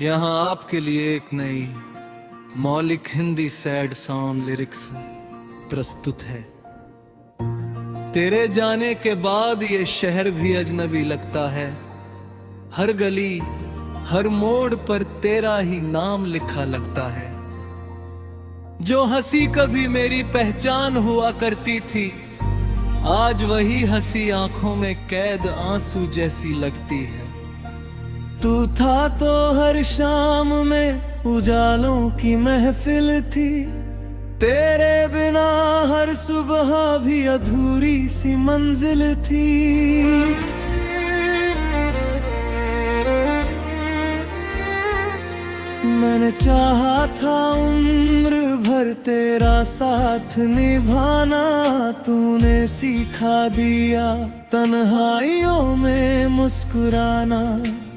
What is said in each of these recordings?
यहाँ आपके लिए एक नई मौलिक हिंदी सैड सॉन्ग लिरिक्स प्रस्तुत है। तेरे जाने के बाद ये शहर भी अजनबी लगता है। हर गली हर मोड़ पर तेरा ही नाम लिखा लगता है। जो हंसी कभी मेरी पहचान हुआ करती थी, आज वही हंसी आंखों में कैद आंसू जैसी लगती है। तू था तो हर शाम में उजालों की महफिल थी, तेरे बिना हर सुबह भी अधूरी सी मंजिल थी। मैंने चाहा था उम्र भर तेरा साथ निभाना, तूने सिखा दिया तन्हाइयों में मुस्कुराना।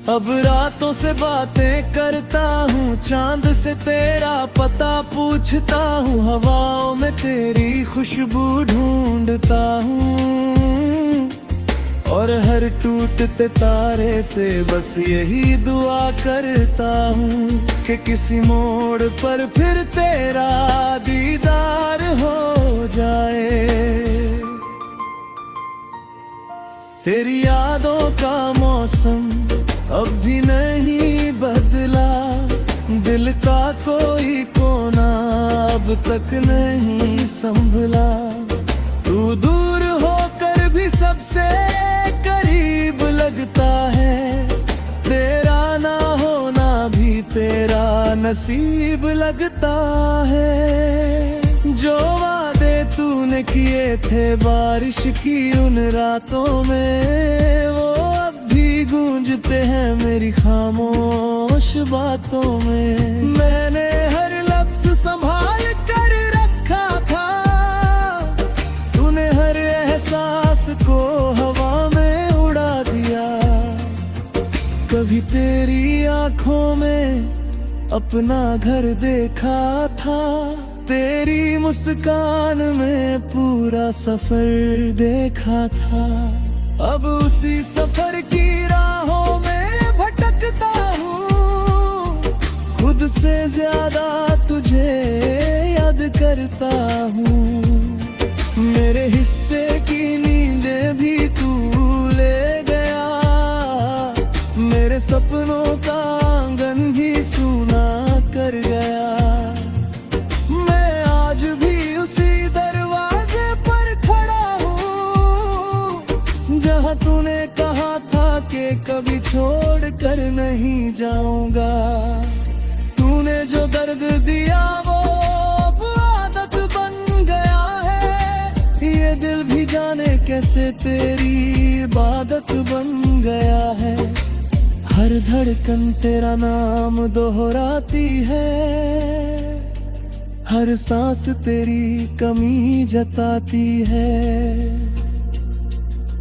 अब रातों से बातें करता हूँ, चांद से तेरा पता पूछता हूँ, हवाओं में तेरी खुशबू ढूंढता हूँ, और हर टूटते तारे से बस यही दुआ करता हूँ कि किसी मोड़ पर फिर तेरा दीदार हो जाए। तेरी यादों का मौसम अब भी नहीं बदला, दिल का कोई कोना अब तक नहीं संभला। तू दूर होकर भी सबसे करीब लगता है, तेरा ना होना भी तेरा नसीब लगता है। जो वादे तूने किए थे बारिश की उन रातों में, वो अब भी गूंजते हैं मेरी खामोश बातों में। मैंने हर लफ्ज संभाल कर रखा था, तूने हर एहसास को हवा में उड़ा दिया। कभी तेरी आंखों में अपना घर देखा था, तेरी मुस्कान में पूरा सफर देखा था। अब उसी सफर की राहों में भटकता हूँ, खुद से ज्यादा तुझे याद करता हूँ। मेरे हिस्से की नींदें भी तू ले गया, मेरे सपनों का आंगन भी सूना कर गया। मैं आज भी उसी दरवाजे पर खड़ा हूँ, जहाँ तूने कहा था कि कभी छोड़ कर नहीं जाऊंगा। तूने जो दर्द दिया वो अब आदत बन गया है, ये दिल भी जाने कैसे तेरी इबादत बन गया है। हर धड़कन तेरा नाम दोहराती है, हर सांस तेरी कमी जताती है।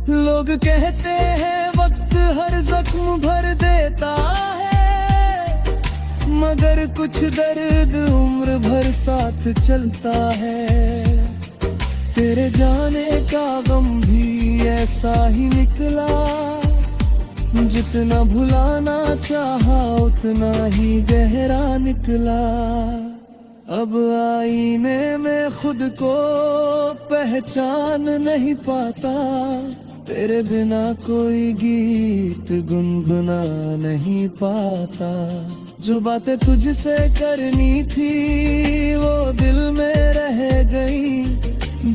लोग कहते हैं वक्त हर जख्म भर देता है, मगर कुछ दर्द उम्र भर साथ चलता है। तेरे जाने का गम भी ऐसा ही निकला, जितना भुलाना चाहा उतना ही गहरा निकला। अब आईने में खुद को पहचान नहीं पाता, तेरे बिना कोई गीत गुनगुना नहीं पाता। जो बातें तुझसे करनी थी वो दिल में रह गई,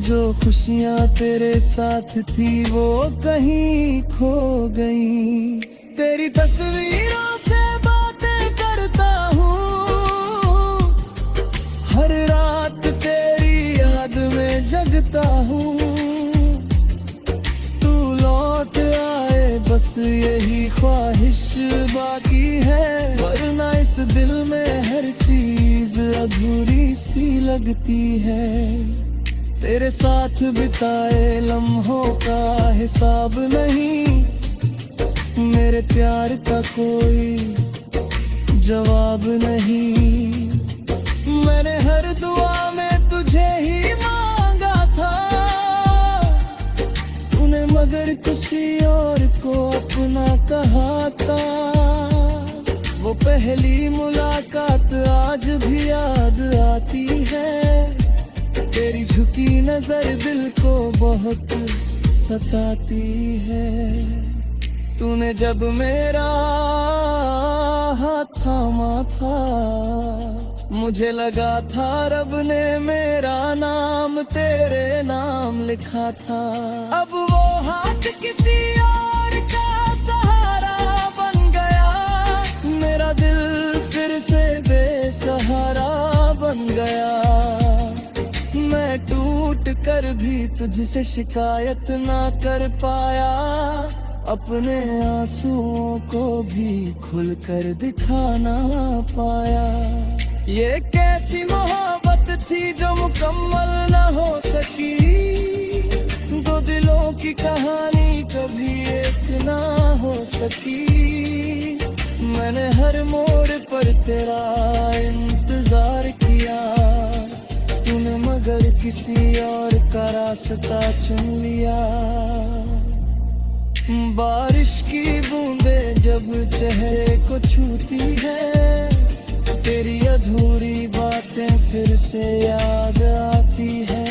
जो खुशियाँ तेरे साथ थी वो कहीं खो गई। तेरी तस्वीरों से बातें करता हूँ, हर रात तेरी याद में जगता हूँ। तू लौट आए बस यही ख्वाहिश बाकी है, वरना इस दिल में हर चीज अधूरी सी लगती है। तेरे साथ बिताए लम्हों का हिसाब नहीं, मेरे प्यार का कोई जवाब नहीं। मैंने हर दुआ में तुझे ही मांगा था, तूने मगर किसी और को अपना कहा था। वो वो पहली मुलाकात आज भी याद आती है। तेरी झुकी नजर दिल को बहुत सताती है। तूने जब मेरा हाथ थामा था, मुझे लगा था रब ने मेरा नाम तेरे नाम लिखा था। अब वो हाथ किसी और का सहारा बन गया, मेरा दिल फिर से बेसहारा बन गया। मैं टूट कर भी तुझसे शिकायत ना कर पाया, अपने आंसुओं को भी खुलकर दिखा ना पाया। ये कैसी मोहब्बत थी जो मुकम्मल ना हो सकी, दो दिलों की कहानी कभी एक ना हो सकी। मैंने हर मोड़ पर तेरा इंतजार किया, तूने मगर किसी और का रास्ता चुन लिया। बारिश की बूंदें जब चेहरे को छूती है, तेरी अधूरी बातें फिर से याद आती है।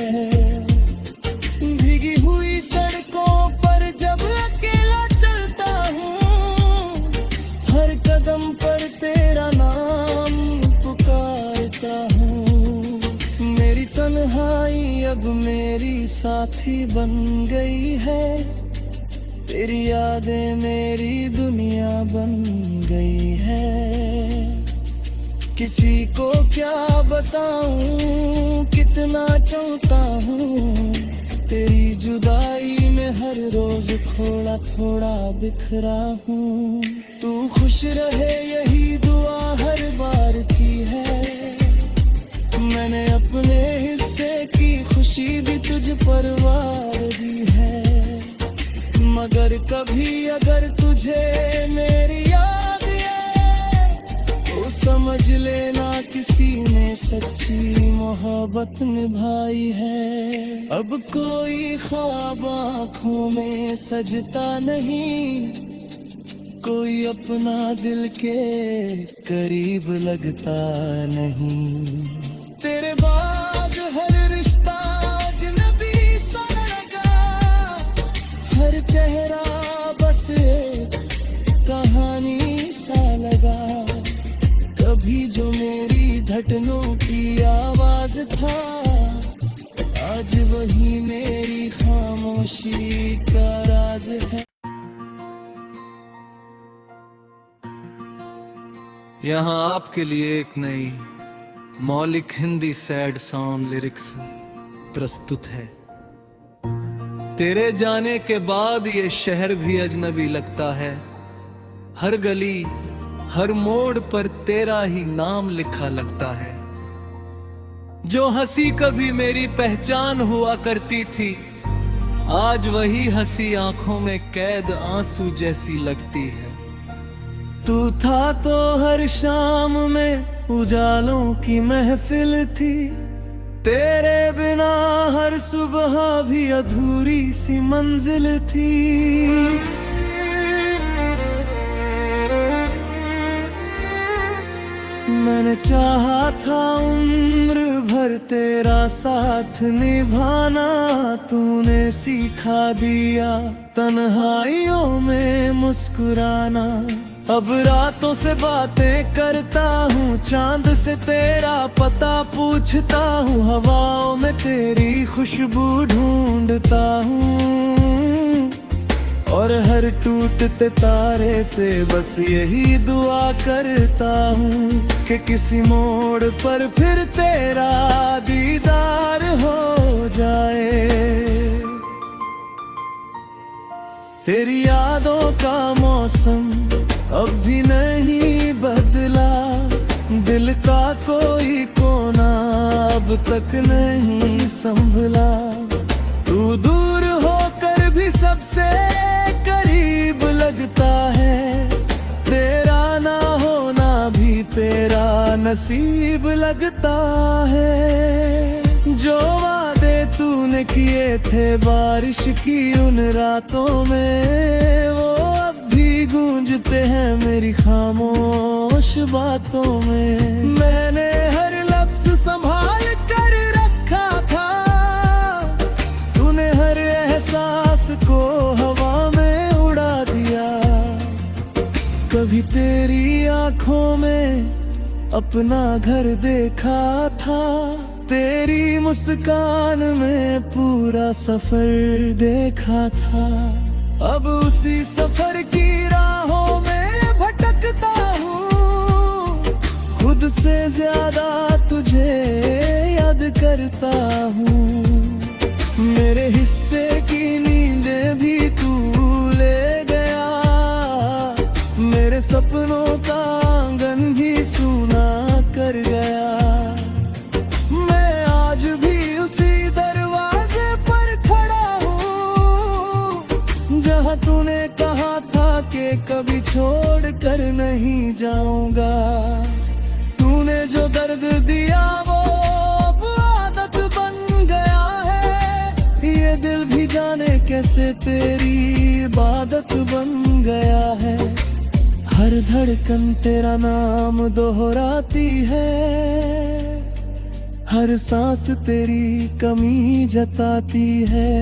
भीगी हुई सड़कों पर जब अकेला चलता हूँ, हर कदम पर तेरा नाम पुकारता हूँ। मेरी तन्हाई अब मेरी साथी बन गई है, तेरी यादें मेरी दुनिया बन गई है। किसी को क्या बताऊं कितना चाहता हूँ, तेरी जुदाई में हर रोज थोड़ा थोड़ा बिखरा हूँ। तू खुश रहे यही दुआ हर बार की है, मैंने अपने हिस्से की खुशी भी तुझ पर वार दी है। मगर कभी अगर तुझे मेरी याद आए, तो समझ लेना किसी ने सच्ची मोहब्बत निभाई है। अब कोई ख्वाब आँखों में सजता नहीं, कोई अपना दिल के करीब लगता नहीं। तेरे बाद हर रिश्ता अजनबी सा लगा, हर चेहरा बस एक कहानी सा लगा। कभी जो मेरी धड़कनों की आवाज था, आज वही मेरी खामोशी का राज है। यहाँ आपके लिए एक नई मौलिक हिंदी सैड सॉन्ग लिरिक्स प्रस्तुत है। तेरे जाने के बाद ये शहर भी अजनबी लगता है, हर गली हर मोड़ पर तेरा ही नाम लिखा लगता है। जो हंसी कभी मेरी पहचान हुआ करती थी, आज वही हंसी आंखों में कैद आंसू जैसी लगती है। तू था तो हर शाम में उजालों की महफिल थी, तेरे बिना हर सुबह भी अधूरी सी मंजिल थी। मैंने चाहा था उम्र भर तेरा साथ निभाना, तूने सिखा दिया तन्हाइयों में मुस्कुराना। अब रातों से बातें करता हूँ, चांद से तेरा पता पूछता हूँ, हवाओं में तेरी खुशबू ढूंढता हूँ, और हर टूटते तारे से बस यही दुआ करता हूँ कि किसी मोड़ पर फिर तेरा दीदार हो जाए। तेरी यादों का मौसम अब भी नहीं बदला, दिल का कोई कोना अब तक नहीं संभला। तू दूर होकर भी सबसे करीब लगता है, तेरा ना होना भी तेरा नसीब लगता है। जो वादे तूने किए थे बारिश की उन रातों में, वो अब भी गूंजते हैं मेरी खामोश खामोश बातों में। मैंने हर लफ्ज संभाल कर रखा था, तूने हर एहसास को हवा में उड़ा दिया। कभी तेरी आंखों में अपना घर देखा था, तेरी मुस्कान में पूरा सफर देखा था। अब उसी सफर की राहों में भटकता हूँ, खुद से ज्यादा तुझे याद करता हूँ। मेरे हिस्से की नींदें भी तू ले गया, मेरे सपनों का आंगन भी सूना कर गया। मैं आज भी उसी दरवाजे पर खड़ा हूँ, जहाँ तूने कहा था कि कभी छोड़ कर नहीं जाऊंगा। तूने जो दर्द दिया वो अब आदत बन गया है, ये दिल भी जाने कैसे तेरी इबादत बन गया है। हर धड़कन तेरा नाम दोहराती है, हर सांस तेरी कमी जताती है।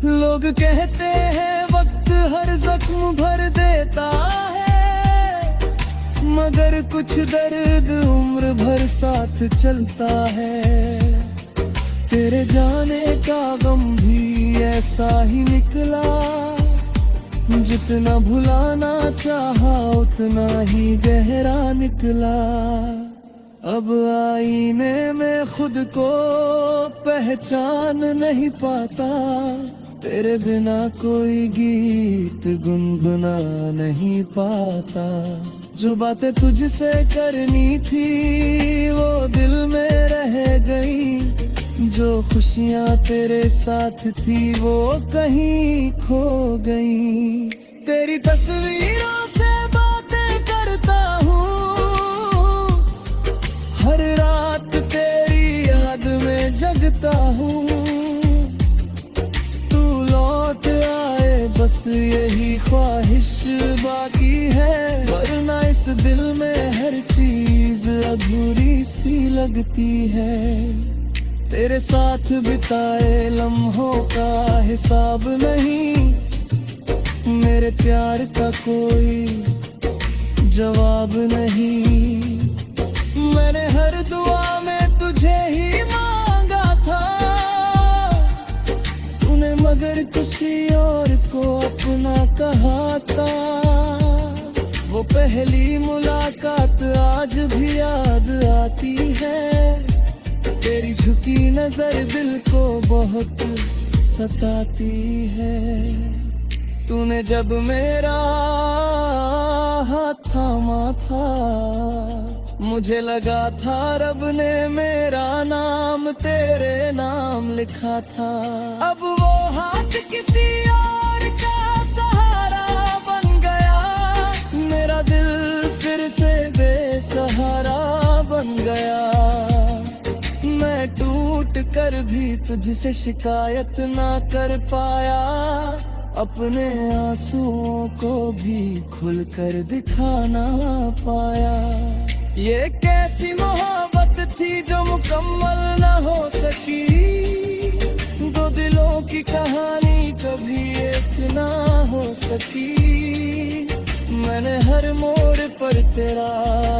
लोग कहते हैं वक्त हर जख्म भर देता है, मगर कुछ दर्द उम्र भर साथ चलता है। तेरे जाने का गम भी ऐसा ही निकला, जितना भुलाना चाहा उतना ही गहरा निकला। अब आईने में खुद को पहचान नहीं पाता, तेरे बिना कोई गीत गुनगुना नहीं पाता। जो बातें तुझसे करनी थी वो दिल में रह गई, जो खुशियाँ तेरे साथ थी वो कहीं खो गई। तेरी तस्वीरों से बातें करता हूँ, हर रात तेरी याद में जगता हूँ। तू लौट आए बस यही ख्वाहिश बाकी है, वरना इस दिल में हर चीज अधूरी सी लगती है। तेरे साथ बिताए लम्हों का हिसाब नहीं, मेरे प्यार का कोई जवाब नहीं। मैंने हर दुआ में तुझे ही मांगा था, तूने मगर किसी और को अपना कहा था। वो पहली मुलाकात आज भी याद आती है, तेरी झुकी नजर दिल को बहुत सताती है। तूने जब मेरा हाथ थामा था, मुझे लगा था रब ने मेरा नाम तेरे नाम लिखा था। अब वो हाथ किसी और का सहारा बन गया, मेरा दिल फिर से बेसहारा बन गया। मैं टूट कर भी तुझसे शिकायत ना कर पाया, अपने आंसुओं को भी खुलकर दिखा ना पाया। ये कैसी मोहब्बत थी जो मुकम्मल ना हो सकी, दो दिलों की कहानी कभी एक ना हो सकी। मैंने हर मोड़ पर तेरा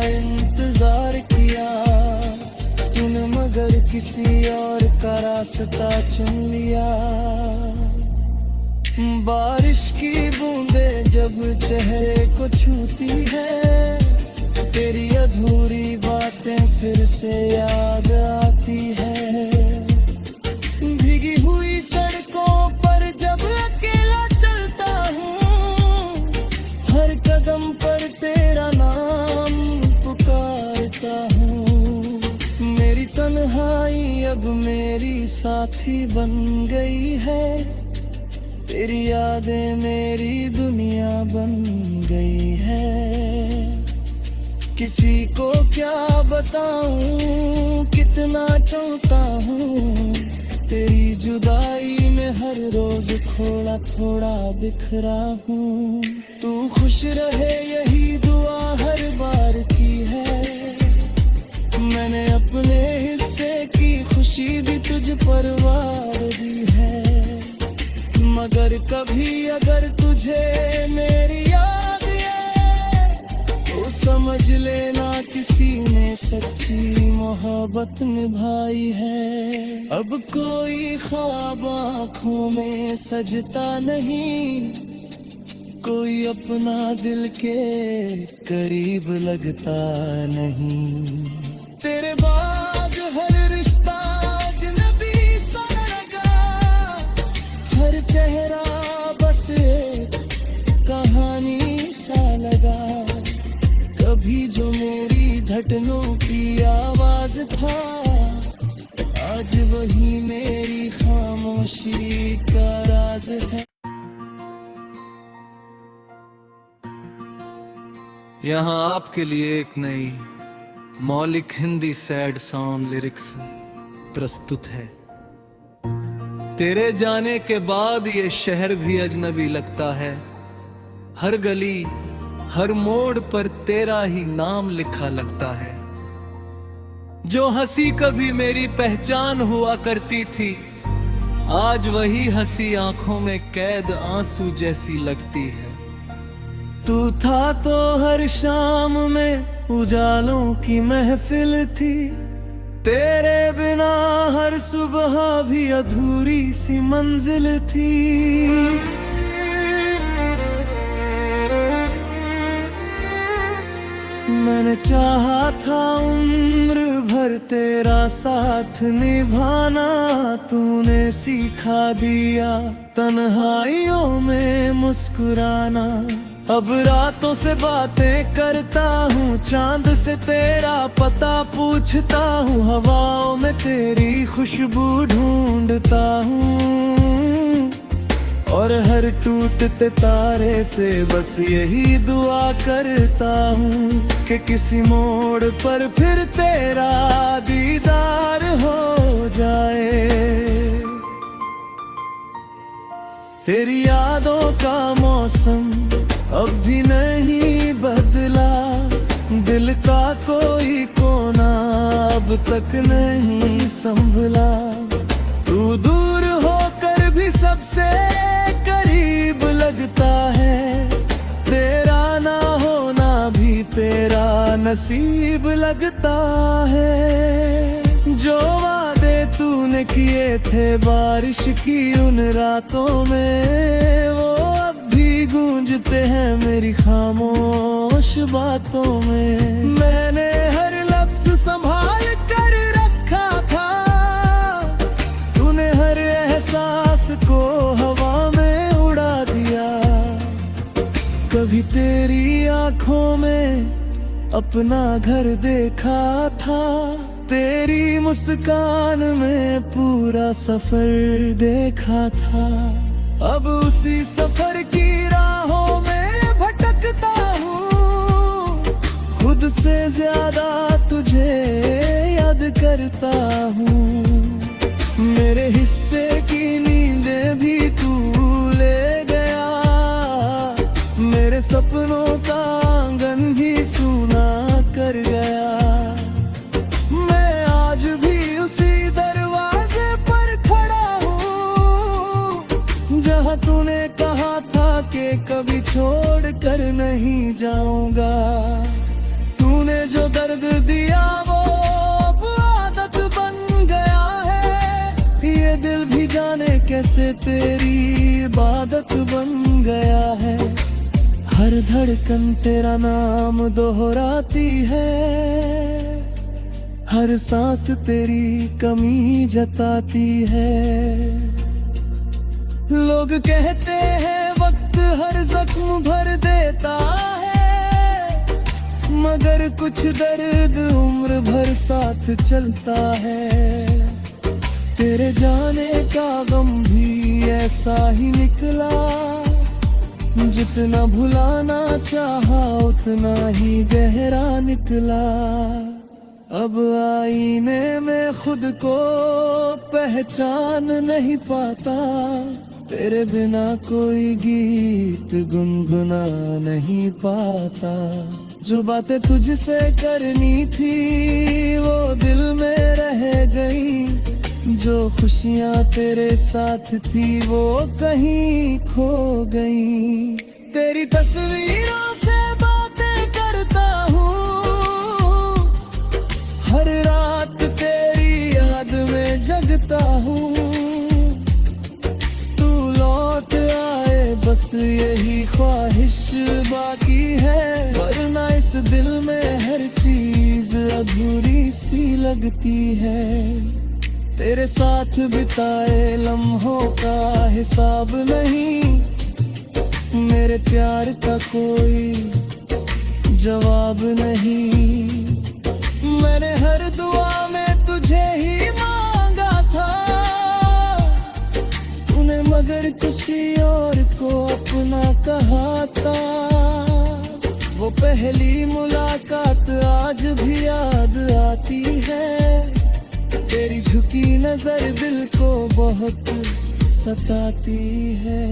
इंतजार किया, तूने मगर किसी और का रास्ता चुन लिया। बारिश की बूंदें जब चेहरे को छूती है, तेरी अधूरी बातें फिर से याद आती है। भीगी हुई सड़कों पर जब अकेला चलता हूँ, हर कदम पर तेरा नाम पुकारता हूँ। मेरी तन्हाई अब मेरी साथी बन गई है, तेरी यादें मेरी दुनिया बन गई है। किसी को क्या बताऊं कितना चाहता हूँ, तेरी जुदाई में में हर रोज थोड़ा थोड़ा बिखरा हूँ। तू खुश रहे यही दुआ हर बार की है। मैंने अपने हिस्से की खुशी भी तुझ पर वार दी है। मगर कभी अगर तुझे मेरी याद आए तो समझ लेना किसी ने सच्ची मोहब्बत निभाई है। अब कोई ख्वाब आँखों में सजता नहीं, कोई अपना दिल के करीब लगता नहीं। तेरे बाद हर रिश्ता अजनबी सा लगा, हर चेहरा बस एक कहानी सा लगा। कभी जो मेरी धड़कनों की आवाज था, आज वही मेरी खामोशी का राज है। यहाँ आपके लिए एक नई मौलिक हिंदी सैड सॉन्ग लिरिक्स प्रस्तुत है। तेरे जाने के बाद ये शहर भी अजनबी लगता है। हर गली हर मोड़ पर तेरा ही नाम लिखा लगता है। जो हंसी कभी मेरी पहचान हुआ करती थी, आज वही हंसी आंखों में कैद आंसू जैसी लगती है। तू था तो हर शाम में उजालों की महफिल थी, तेरे बिना हर सुबह भी अधूरी सी मंजिल थी। मैंने चाहा था उम्र भर तेरा साथ निभाना, तूने सिखा दिया तन्हाइयों में मुस्कुराना। अब रातों से बातें करता हूँ, चांद से तेरा पता पूछता हूँ, हवाओं में तेरी खुशबू ढूंढता हूँ, और हर टूटते तारे से बस यही दुआ करता हूँ कि किसी मोड़ पर फिर तेरा दीदार हो जाए। तेरी यादों का मौसम अब भी नहीं बदला, दिल का कोई कोना अब तक नहीं संभला। तू दूर होकर भी सबसे करीब लगता है, तेरा ना होना भी तेरा नसीब लगता है। जो वादे तूने किए थे बारिश की उन रातों में, वो गूंजते हैं मेरी खामोश बातों में। मैंने हर लफ्ज संभाल कर रखा था, तूने हर एहसास को हवा में उड़ा दिया। कभी तेरी आंखों में अपना घर देखा था, तेरी मुस्कान में पूरा सफर देखा था। अब उसी सफर की राहों में भटकता हूँ, खुद से ज्यादा तुझे याद करता हूँ। मेरे हिस्से की नींदें भी तू ले गया, मेरे सपनों का आंगन भी सूना कर गया। मैं आज भी उसी दरवाजे पर खड़ा हूँ, जहाँ तूने कहा था कि कभी छोड़ कर नहीं जाऊंगा। तूने जो दर्द दिया वो अब आदत बन गया है, ये दिल भी जाने कैसे तेरी इबादत बन गया है। हर धड़कन तेरा नाम दोहराती है, हर सांस तेरी कमी जताती है। लोग कहते हैं वक्त हर जख्म भर देता है, मगर कुछ दर्द उम्र भर साथ चलता है। तेरे जाने का गम भी ऐसा ही निकला, जितना भुलाना चाहा उतना ही गहरा निकला। अब आईने में खुद को पहचान नहीं पाता, तेरे बिना कोई गीत गुनगुना नहीं पाता। जो बातें तुझसे करनी थी वो दिल में रह गई, जो खुशियाँ तेरे साथ थी वो कहीं खो गई। तेरी तस्वीरों से बातें करता हूँ, हर रात तेरी याद में जगता हूँ। तू लौट आए बस यही ख्वाहिश बाकी है, वरना इस दिल में हर चीज अधूरी सी लगती है। तेरे साथ बिताए लम्हों का हिसाब नहीं, मेरे प्यार का कोई जवाब नहीं। मैंने हर दुआ में तुझे ही मांगा था, तूने मगर किसी और को अपना कहा था। वो पहली मुलाकात आज भी याद आती है, तेरी झुकी नजर दिल को बहुत सताती है।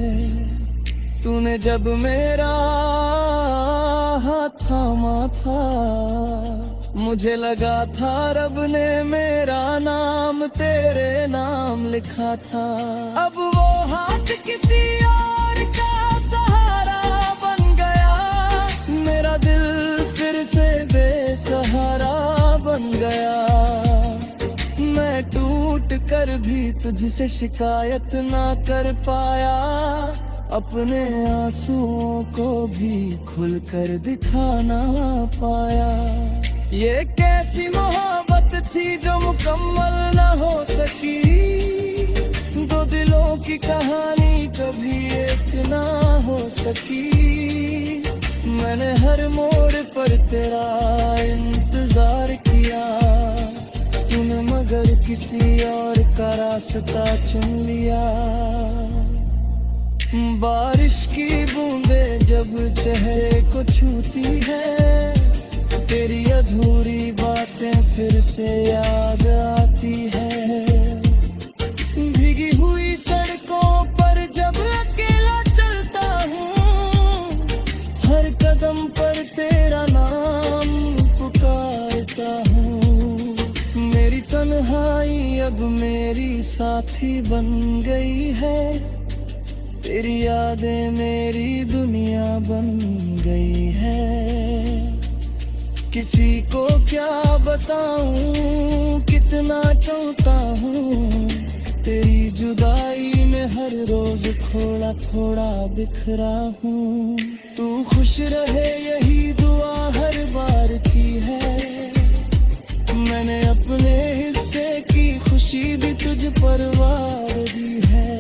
तूने जब मेरा हाथ थामा था, मुझे लगा था रब ने मेरा नाम तेरे नाम लिखा था। अब वो हाथ किसी और का सहारा बन गया, मेरा दिल फिर से बेसहारा बन गया। मैं टूट कर भी तुझसे शिकायत ना कर पाया, अपने आंसुओं को भी खुलकर दिखा ना पाया। ये कैसी मोहब्बत थी जो मुकम्मल ना हो सकी, दो दिलों की कहानी कभी एक ना हो सकी। मैंने हर मोड़ पर तेरा इंतजार किया, तूने मगर किसी और का रास्ता चुन लिया। बारिश की बूंदें जब चेहरे को छूती है, तेरी अधूरी बातें फिर से याद आती है। भीगी हुई सड़कों पर जब अकेला चलता हूँ, हर कदम पर तेरा नाम पुकारता हूँ। मेरी तन्हाई अब मेरी साथी बन गई है, तेरी यादें मेरी दुनिया बन गई है। किसी को क्या बताऊं कितना चाहता हूँ, तेरी जुदाई में हर रोज थोड़ा थोड़ा बिखरा हूँ। तू खुश रहे यही दुआ हर बार की है, मैंने अपने हिस्से की खुशी भी तुझ पर वार दी है।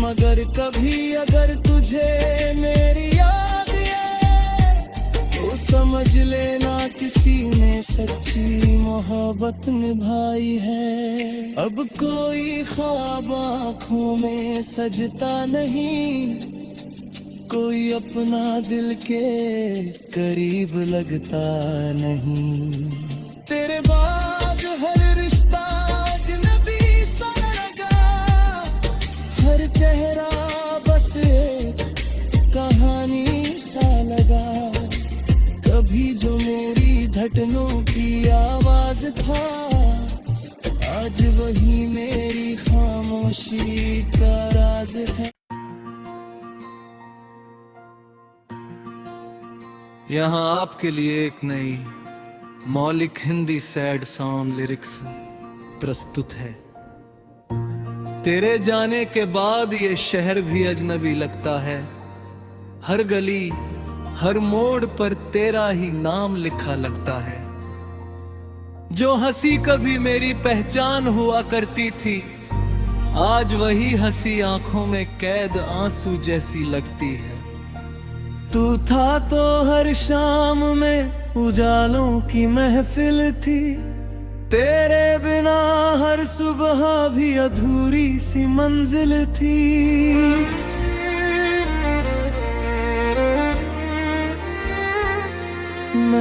मगर कभी अगर तुझे मेरी याद आए तो समझ लेना किसी ने सच्ची मोहब्बत निभाई है। अब कोई ख्वाब आँखों में सजता नहीं, कोई अपना दिल के करीब लगता नहीं। तेरे बाद हर रिश्ता अजनबी सा लगा, हर चेहरा बस एक कहानी सा लगा। कभी जो मेरी धड़कनों की आवाज था, आज वही मेरी खामोशी का राज है। यहाँ आपके लिए एक नई मौलिक हिंदी सैड सॉन्ग लिरिक्स प्रस्तुत है। तेरे जाने के बाद ये शहर भी अजनबी लगता है, हर गली हर मोड़ पर तेरा ही नाम लिखा लगता है। जो हंसी कभी मेरी पहचान हुआ करती थी, आज वही हंसी आंखों में कैद आंसू जैसी लगती है। तू था तो हर शाम में उजालों की महफिल थी, तेरे बिना हर सुबह भी अधूरी सी मंजिल थी।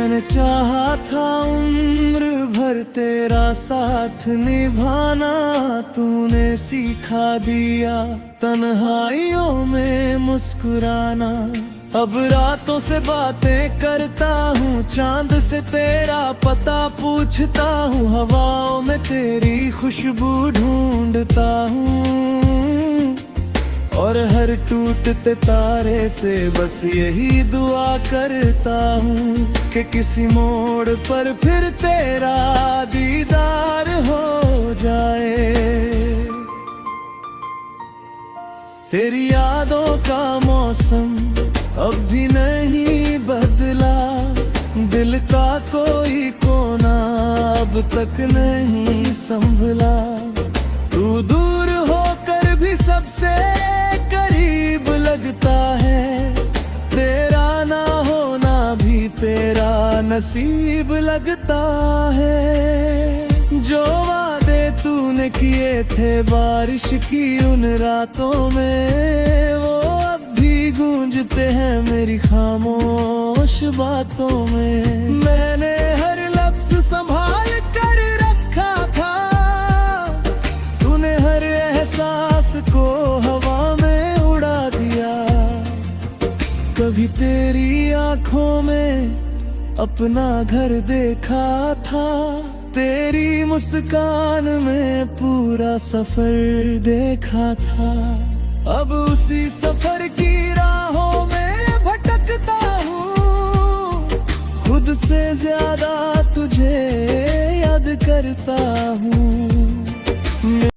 मैंने चाहा था उम्र भर तेरा साथ निभाना, तूने सिखा दिया तन्हाइयों में मुस्कुराना। अब रातों से बातें करता हूँ, चांद से तेरा पता पूछता हूँ, हवाओं में तेरी खुशबू ढूंढता हूँ, और हर टूटते तारे से बस यही दुआ करता हूँ कि किसी मोड़ पर फिर तेरा दीदार हो जाए। तेरी यादों का मौसम अब भी नहीं बदला, दिल का कोई कोना अब तक नहीं संभला। तू दूर होकर भी सबसे करीब लगता है, तेरा ना होना भी तेरा नसीब लगता है। जो वादे तूने किए थे बारिश की उन रातों में, वो अब भी गूंजते हैं मेरी खामोश बातों में। मैंने हर लफ्ज संभाल कर रखा था, तूने हर एहसास को हवा में उड़ा दिया। कभी तेरी आंखों में अपना घर देखा था, तेरी मुस्कान में पूरा सफर देखा था। अब उसी सफर की राहों में भटकता हूँ, खुद से ज्यादा तुझे याद करता हूँ।